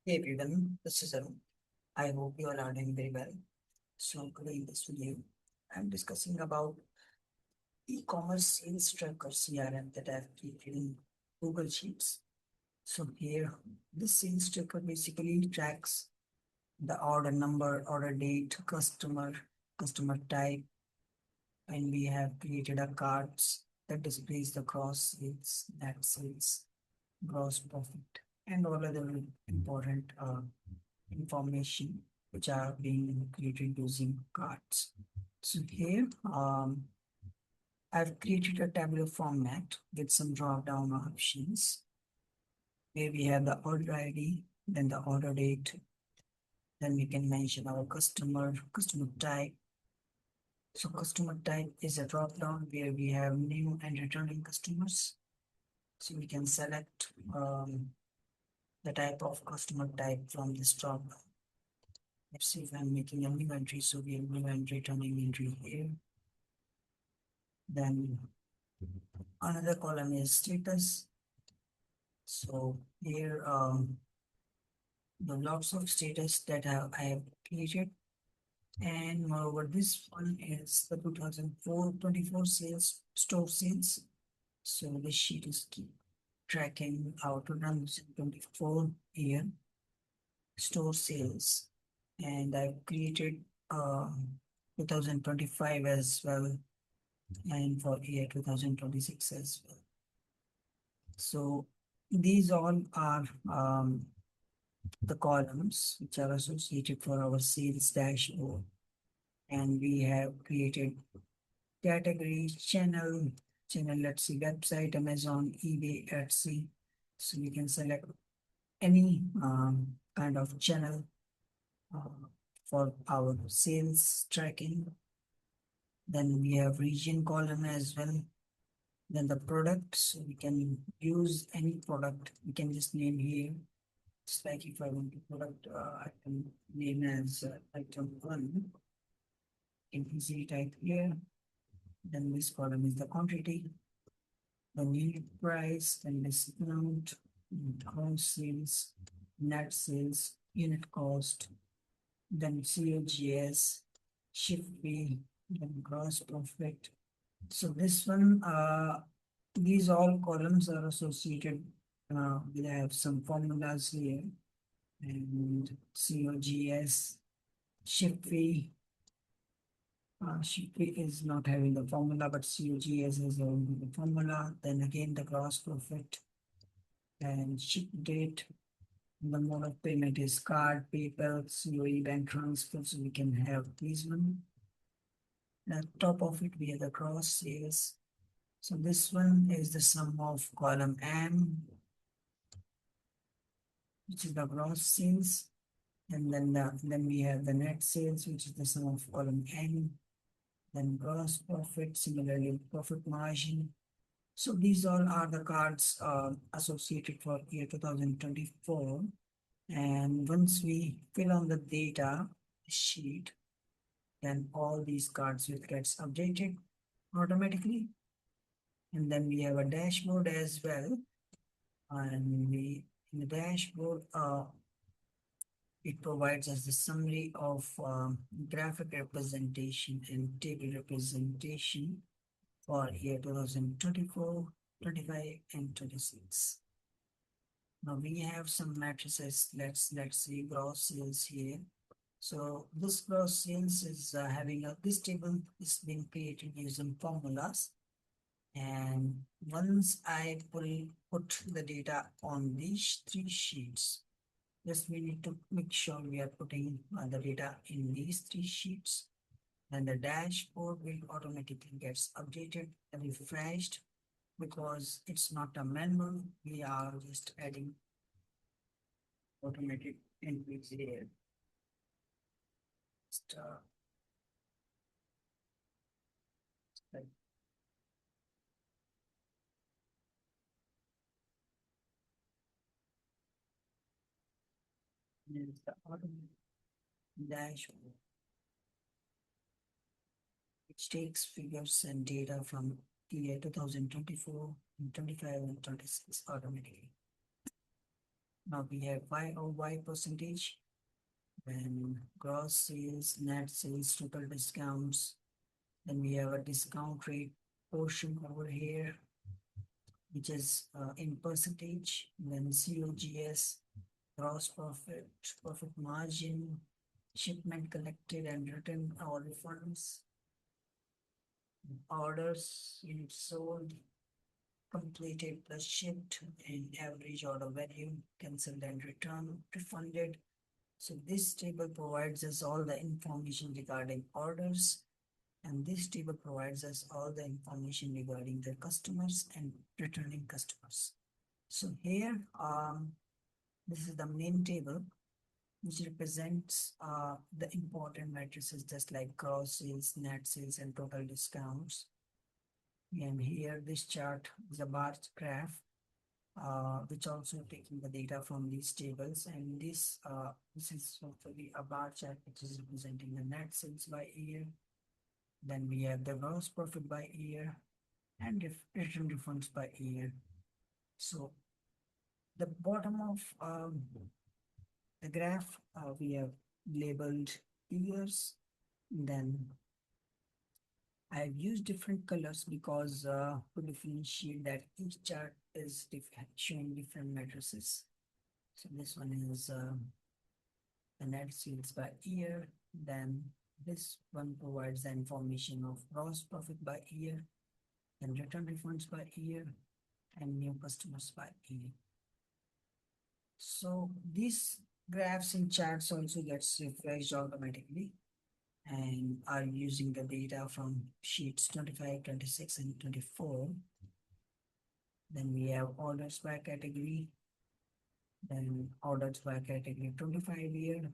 Hey everyone, this is Arun. I hope you all are doing very well. So today in this video, I'm discussing about e-commerce sales tracker CRM that I've created in Google Sheets. So here, this sales tracker basically tracks the order number, order date, customer type, and we have created a cards that displays the gross sales, net sales, gross profit, and all other important information which are being created using cards. So here, I've created a tabular format with some drop-down options where we have the order ID, then the order date, then we can mention our customer type. So customer type is a drop-down where we have new and returning customers. So we can select the type of customer type from this drop-down. Let's see if I'm making a new entry. So we have new and returning entry here. Then another column is status. So here the lots of status that I have created. And moreover, this one is the 2024 sales, store sales. So this sheet is keep tracking our 2024 year store sales. And I've created 2025 as well, and for year 2026 as well. So these all are the columns which are associated for our sales dashboard. And we have created categories, channel, let's see, website, Amazon, eBay, Etsy. So we can select any kind of channel for our sales tracking. Then we have region column as well. Then the product, so we can use any product. We can just name here. Just like if I want to product, I can name as item 1. You can easily type here. Then this column is the quantity, the unit price, then discount, gross sales, net sales, unit cost, then COGS, ship fee, then gross profit. So this one, these all columns are associated. We have some formulas here, and COGS, ship fee. Ship fee is not having the formula, but COGS is having the formula. Then again, the gross profit and ship date. The mode of payment is card, PayPal, COE, bank transfer. So we can have this one. At top of it, we have the gross sales. So this one is the sum of column M, which is the gross sales, and then we have the net sales, which is the sum of column N, then gross profit, similarly profit margin. So these all are the cards associated for year 2024. And once we fill on the data sheet, then all these cards will get updated automatically. And then we have a dashboard as well. And in the dashboard, it provides us the summary of graphic representation and table representation for year 2024, 25, and 26. Now we have some matrices. Let's see gross sales here. So this gross sales is this table is being created using formulas. And once I put the data on these 3 sheets, just we need to make sure we are putting the data in these 3 sheets. Then the dashboard will automatically gets updated and refreshed because it's not a manual. We are just adding automatic entries here. Here's the automatic dashboard, which takes figures and data from year 2024, 25, and 26 automatically. Now we have YOY percentage, then gross sales, net sales, total discounts. Then we have a discount rate portion over here, which is in percentage. Then COGS, gross profit, profit margin, shipment collected and returned or refunds, orders, units sold, completed plus shipped, and average order value, cancelled and returned, refunded. So this table provides us all the information regarding orders, and this table provides us all the information regarding the customers and returning customers. So here, this is the main table, which represents the important matrices just like gross sales, net sales, and total discounts. And here, this chart is a bar graph, which also taking the data from these tables. And this is hopefully a bar chart which is representing the net sales by year. Then we have the gross profit by year and return refunds by year. So the bottom of the graph, we have labeled years. Then I've used different colors because to differentiate that each chart is showing different matrices. So this one is the net sales by year. Then this one provides the information of gross profit by year, and return refunds by year, and new customers by year. So these graphs and charts also gets refreshed automatically and are using the data from sheets 25, 26, and 24. Then we have orders by category, then orders by category 25 year.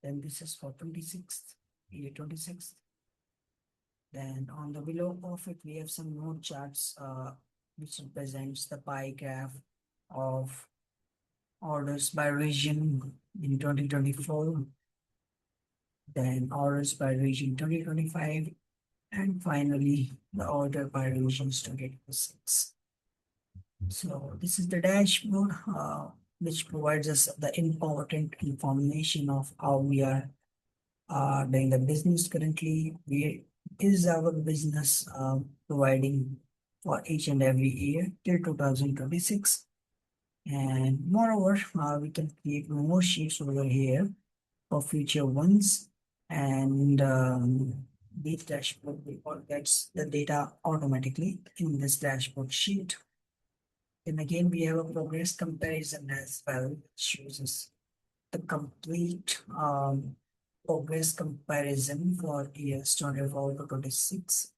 Then this is for 26th, year 26th. Then on the below of it, we have some more charts which represents the pie graph of orders by region in 2024, then orders by region 2025, and finally the order by regions 2026. So this is the dashboard which provides us the important information of how we are doing the business currently. Is our business providing for each and every year till 2026. And moreover, we can create more sheets over here for future ones. And this dashboard gets the data automatically in this dashboard sheet. And again, we have a progress comparison as well, which shows us the complete progress comparison for years 24 to 26.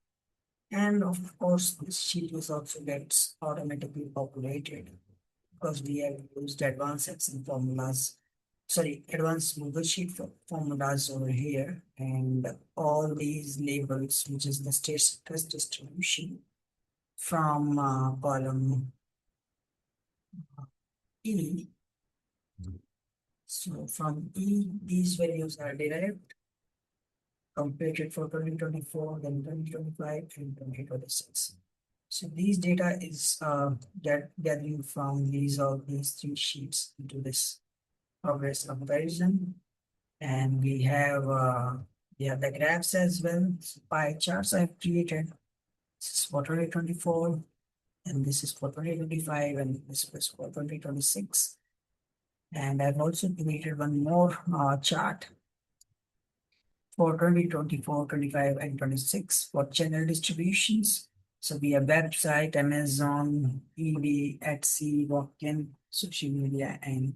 And of course, this sheet is also gets automatically populated because we have used advanced Excel formulas, advanced Google Sheet formulas over here, and all these labels, which is the stress distribution from column E. So from E, these values are derived, compared for 2024, then 2025, and 2026. So these data is gathering from these three sheets into this progress comparison. And we have the graphs as well. Pie charts I've created. This is for 2024, and this is for 2025, and this is for 2026. And I've also created one more chart for 2024, 25, and 26 for channel distributions. So we have website, Amazon, eBay, Etsy, walk-in, social media, and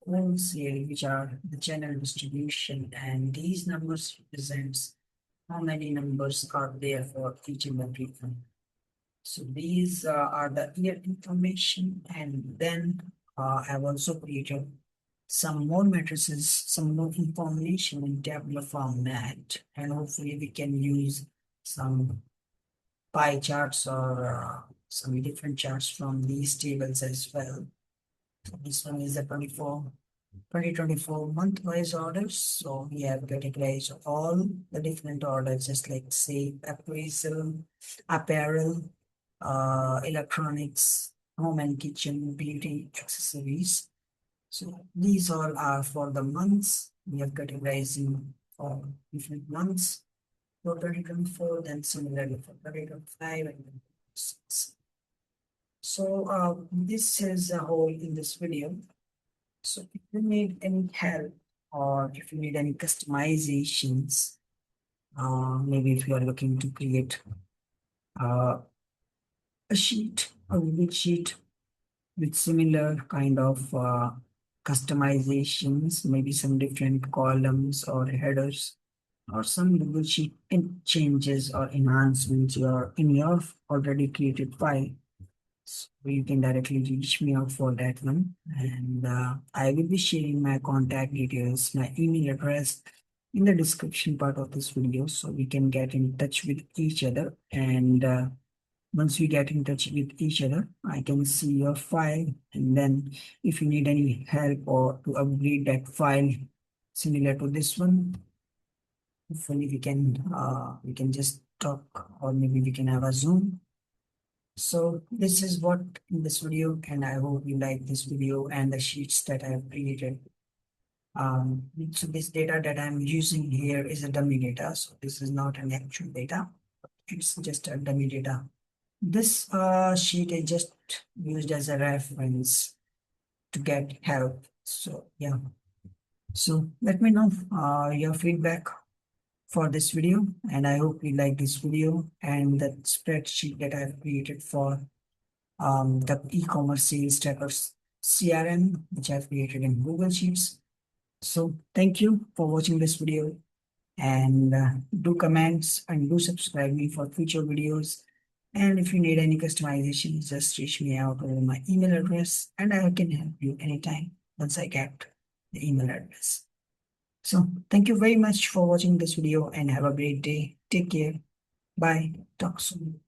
wholesale, which are the channel distribution. And these numbers represents how many numbers are there for each and every one. So these are the year information, and then I've also created some more matrices, some more information in tabular format, and hopefully we can use some pie charts or some different charts from these tables as well. So this one is a 2024 month-wise orders. So we have categorized all the different orders, just like say apparel, electronics, home and kitchen, beauty, accessories. So these all are for the months. We are categorizing for different months for 2024, then similarly for 2025 and 2026. So this is a whole in this video. So if you need any help or if you need any customizations, maybe if you are looking to create uh, a sheet, a Google sheet with similar kind of customizations, maybe some different columns or headers, or some Google Sheet changes or enhancements in your already created file. So you can directly reach me out for that one. And I will be sharing my contact details, my email address in the description part of this video so we can get in touch with each other. And once we get in touch with each other, I can see your file. And then if you need any help or to upgrade that file similar to this one, hopefully we can just talk or maybe we can have a Zoom. So this is what in this video, and I hope you like this video and the sheets that I have created. So this data that I'm using here is a dummy data. So this is not an actual data. It's just a dummy data. This sheet is just used as a reference to get help. So yeah. So let me know your feedback for this video, and I hope you like this video and the spreadsheet that I've created for the e-commerce sales trackers CRM, which I've created in Google Sheets. So thank you for watching this video, and do comments and do subscribe me for future videos. And if you need any customizations, just reach me out over my email address and I can help you anytime once I get the email address. So thank you very much for watching this video and have a great day. Take care. Bye. Talk soon.